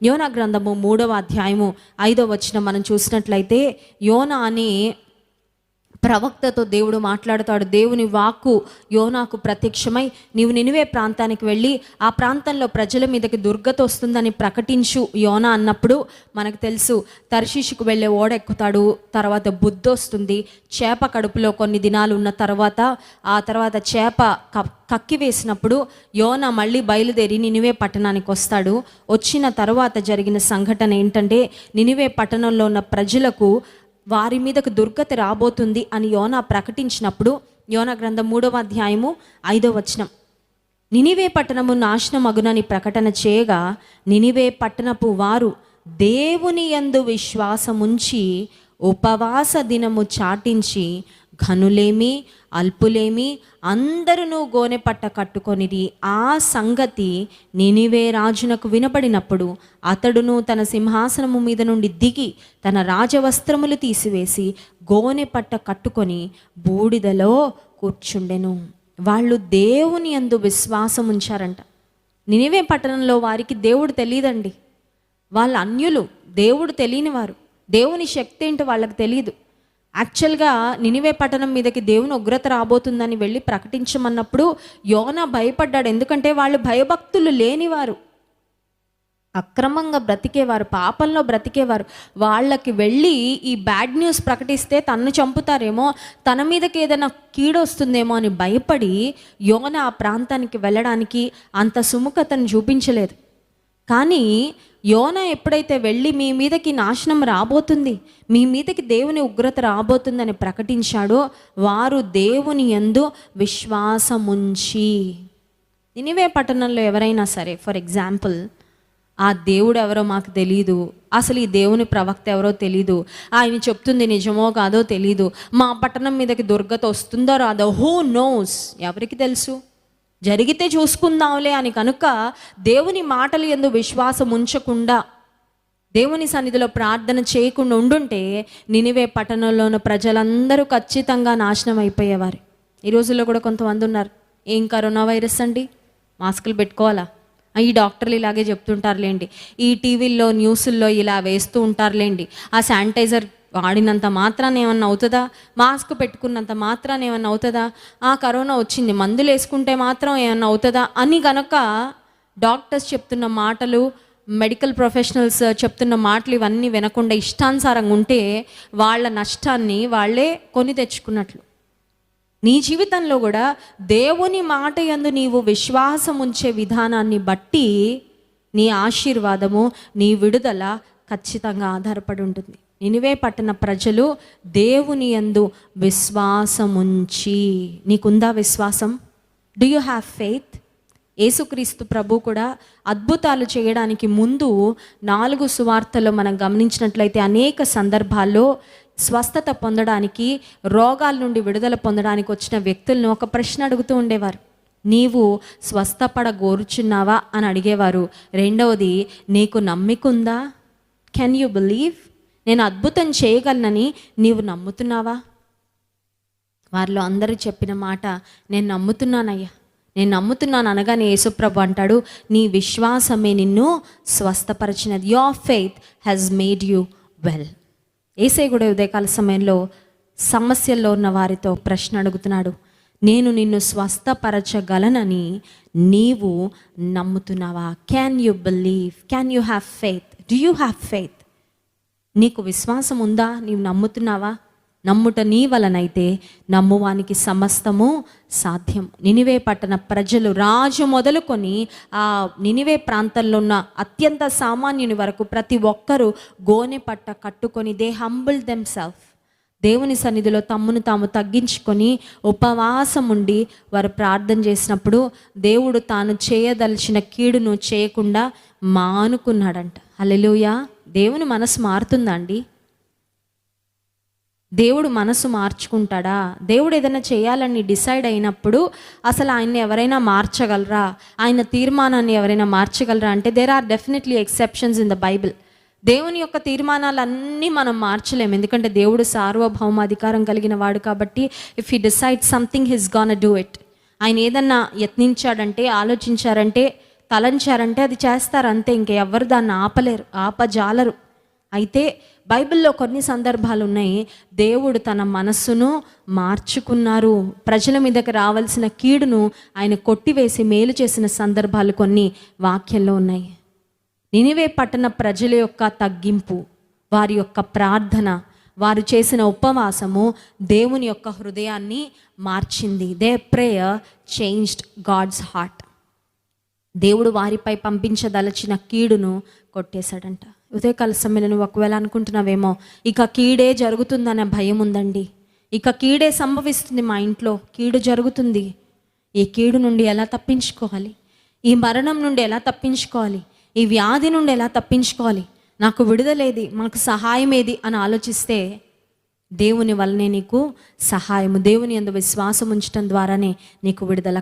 యోనా గ్రంథము 3వ అధ్యాయము 5వ వచనం మనం చూసినట్లయితే, యోనా అనే ప్రవక్తతో దేవుడు మాట్లాడుతాడు. దేవుని వాక్కు యోనాకు ప్రత్యక్షమై, నీవు నినివే ప్రాంతానికి వెళ్ళి ఆ ప్రాంతంలో ప్రజల మీదకి దుర్గత వస్తుందని ప్రకటించు యోనా అన్నప్పుడు మనకు తెలుసు, తర్షీషుకు వెళ్ళే ఓడ ఎక్కుతాడు. తర్వాత బుద్ధి వస్తుంది. చేప కడుపులో కొన్ని దినాలు ఉన్న తర్వాత ఆ తర్వాత చేప కక్కి వేసినప్పుడు యోనా మళ్ళీ బయలుదేరి నినివే పట్టణానికి వస్తాడు. వచ్చిన తర్వాత జరిగిన సంఘటన ఏంటంటే, నినివే పట్టణంలో ఉన్న ప్రజలకు వారి మీదకు దుర్గతి రాబోతుంది అని యోనా ప్రకటించినప్పుడు, యోనా గ్రంథం 3వ అధ్యాయము 5వ వచనం, నినివే పట్టణము నాశనమగునని ప్రకటన చేయగా, నినివే పట్టణపు వారు దేవుని యందు విశ్వాసముంచి ఉపవాస దినము చాటించి ఘనులేమి అల్పులేమి అందరూ గోనె పట్ట కట్టుకొనిది. ఆ సంగతి నినివే రాజునకు వినబడినప్పుడు అతడును తన సింహాసనము మీద నుండి దిగి తన రాజవస్త్రములు తీసివేసి గోనె పట్ట కట్టుకొని బూడిదలో కూర్చుండెను. వాళ్ళు దేవుని యందు విశ్వాసం ఉంచారంట. నినివే పట్టణంలో వారికి దేవుడు తెలియదండి. వాళ్ళ అన్యులు, దేవుడు తెలియని వారు. దేవుని శక్తి ఏంటో వాళ్ళకి తెలియదు. యాక్చువల్గా నినివే పట్టణం మీదకి దేవుని ఉగ్రత రాబోతుందని వెళ్ళి ప్రకటించమన్నప్పుడు యోనా భయపడ్డాడు. ఎందుకంటే వాళ్ళు భయభక్తులు లేనివారు, అక్రమంగా బ్రతికేవారు, పాపంలో బ్రతికేవారు. వాళ్ళకి వెళ్ళి ఈ బ్యాడ్ న్యూస్ ప్రకటిస్తే తన్ను చంపుతారేమో, తన మీదకి ఏదైనా కీడు వస్తుందేమో అని భయపడి యోనా ఆ ప్రాంతానికి వెళ్ళడానికి అంత సుముఖతను చూపించలేదు. కానీ యోనా ఎప్పుడైతే వెళ్ళి మీ మీదకి నాశనం రాబోతుంది, మీ మీదకి దేవుని ఉగ్రత రాబోతుందని ప్రకటించాడో, వారు దేవుని యందు విశ్వాసముంచి, నినివే పట్టణంలో ఎవరైనా సరే, ఫర్ ఎగ్జాంపుల్, ఆ దేవుడు ఎవరో మాకు తెలీదు, అసలు ఈ దేవుని ప్రవక్త ఎవరో తెలీదు, ఆయన చెప్తుంది నిజమో కాదో తెలీదు, మా పట్టణం మీదకి దుర్గత వస్తుందో రాదో, హూ నోస్, ఎవరికి తెలుసు, జరిగితే చూసుకుందాంలే అని కనుక దేవుని మాటలు యందు విశ్వాసం ఉంచకుండా దేవుని సన్నిధిలో ప్రార్థన చేయకుండా ఉండుంటే నినివే పట్టణంలో ఉన్న ప్రజలందరూ ఖచ్చితంగా నాశనం అయిపోయేవారు. ఈ రోజుల్లో కూడా కొంతమంది ఉన్నారు, ఏం కరోనా వైరస్ అండి, మాస్కులు పెట్టుకోవాలా, ఈ డాక్టర్లు ఇలాగే చెప్తుంటారులేండి, ఈ టీవీల్లో న్యూస్ల్లో ఇలా వేస్తూ ఉంటారులేండి, ఆ శానిటైజర్ వాడినంత మాత్రాన ఏమన్నా అవుతుందా, మాస్క్ పెట్టుకున్నంత మాత్రాన ఏమన్నా అవుతుందా, ఆ కరోనా వచ్చింది మందులు వేసుకుంటే మాత్రం ఏమన్నా అవుతుందా అని కనుక డాక్టర్స్ చెప్తున్న మాటలు, మెడికల్ ప్రొఫెషనల్స్ చెప్తున్న మాటలు ఇవన్నీ వినకుండా ఇష్టానుసారంగా ఉంటే వాళ్ళ నష్టాన్ని వాళ్ళే కొని తెచ్చుకున్నట్లు. నీ జీవితంలో కూడా దేవుని మాట యందు నీవు విశ్వాసం ఉంచే విధానాన్ని బట్టి నీ ఆశీర్వాదము, నీ విడుదల ఖచ్చితంగా ఆధారపడి ఉంటుంది. నినివే పట్టణ ప్రజలు దేవుని యందు విశ్వాసముంచి, నీకుందా విశ్వాసం? Do you have faith? యేసుక్రీస్తు ప్రభు కూడా అద్భుతాలు చేయడానికి ముందు 4 సువార్తల్లో మనం గమనించినట్లయితే అనేక సందర్భాల్లో స్వస్థత పొందడానికి, రోగాల నుండి విడుదల పొందడానికి వచ్చిన వ్యక్తులను ఒక ప్రశ్న అడుగుతూ ఉండేవారు. నీవు స్వస్థపడగోరుచున్నావా అని అడిగేవారు. రెండవది, నీకు నమ్మికుందా? Can you believe? నేను అద్భుతం చేయగలనని నీవు నమ్ముతున్నావా? వారిలో అందరూ చెప్పిన మాట, నేను నమ్ముతున్నానయ్యా, నేను నమ్ముతున్నాను అనగానే యేసుప్రభు అంటాడు, నీ విశ్వాసమే నిన్ను స్వస్థపరిచినది. Your faith has made you well. Yesayya కూడా ఉదయకాల సమయంలో సమస్యల్లో ఉన్న వారితో ప్రశ్న అడుగుతున్నాడు, నేను నిన్ను స్వస్థపరచగలనని నీవు నమ్ముతున్నావా? Can you believe? Can you have faith? Do you have faith? నీకు విశ్వాసం ఉందా? నీవు నమ్ముతున్నావా? నమ్ముట నీ వలనైతే నమ్మువానికి సమస్తము సాధ్యం. నినివే పట్టణ ప్రజలు, రాజు మొదలుకొని ఆ నినివే ప్రాంతంలో ఉన్న అత్యంత సామాన్యుని వరకు ప్రతి ఒక్కరూ గోనె పట్ట కట్టుకొని దే హంబుల్ దెమ్సెల్ఫ్, దేవుని సన్నిధిలో తమ్మును తాము తగ్గించుకొని ఉపవాసం ఉండి వారు ప్రార్థన చేసినప్పుడు దేవుడు తాను చేయదలిచిన కీడును చేయకుండా మానుకున్నాడంట. హల్లెలూయా. దేవుని మనసు మారుతుందా అండి? దేవుడు మనసు మార్చుకుంటాడా? దేవుడు ఏదైనా చేయాలని డిసైడ్ అయినప్పుడు అసలు ఆయన్ని ఎవరైనా మార్చగలరా? ఆయన తీర్మానాన్ని ఎవరైనా మార్చగలరా అంటే there are definitely exceptions in the Bible. దేవుని యొక్క తీర్మానాలన్నీ మనం మార్చలేము, ఎందుకంటే దేవుడు సార్వభౌమాధికారం కలిగిన వాడు కాబట్టి if he decide something his gone do it. ఆయన ఏదన్నా యత్నించాడంటే, ఆలోచించారంటే తలంచారంటే అది చేస్తారు అంతే, ఇంకెవ్వరు దాన్ని ఆపలేరు, ఆపజాలరు. అయితే బైబిల్లో కొన్ని సందర్భాలు ఉన్నాయి, దేవుడు తన మనస్సును మార్చుకున్నారు. ప్రజల మీదకి రావాల్సిన కీడును ఆయన కొట్టివేసి మేలు చేసిన సందర్భాలు కొన్ని వాక్యంలో ఉన్నాయి. నినివే పట్టణ ప్రజల యొక్క తగ్గింపు, వారి యొక్క ప్రార్థన, వారు చేసిన ఉపవాసము దేవుని యొక్క హృదయాన్ని మార్చింది. They prayer changed God's heart. దేవుడు వారిపై పంపించదలచిన కీడును కొట్టేశాడంట. ఉదయకాల సమయంలో నువ్వు ఒకవేళ అనుకుంటున్నావేమో, ఇక కీడే జరుగుతుందనే భయం ఉందండి, ఇక కీడే సంభవిస్తుంది, మా ఇంట్లో కీడు జరుగుతుంది, ఈ కీడు నుండి ఎలా తప్పించుకోవాలి, ఈ మరణం నుండి ఎలా తప్పించుకోవాలి, ఈ వ్యాధి నుండి ఎలా తప్పించుకోవాలి, నాకు విడుదలేది, మాకు సహాయం ఏది అని ఆలోచిస్తే దేవుని వల్లనే నీకు సహాయము, దేవుని యందు విశ్వాసం ఉంచడం ద్వారానే నీకు విడుదల.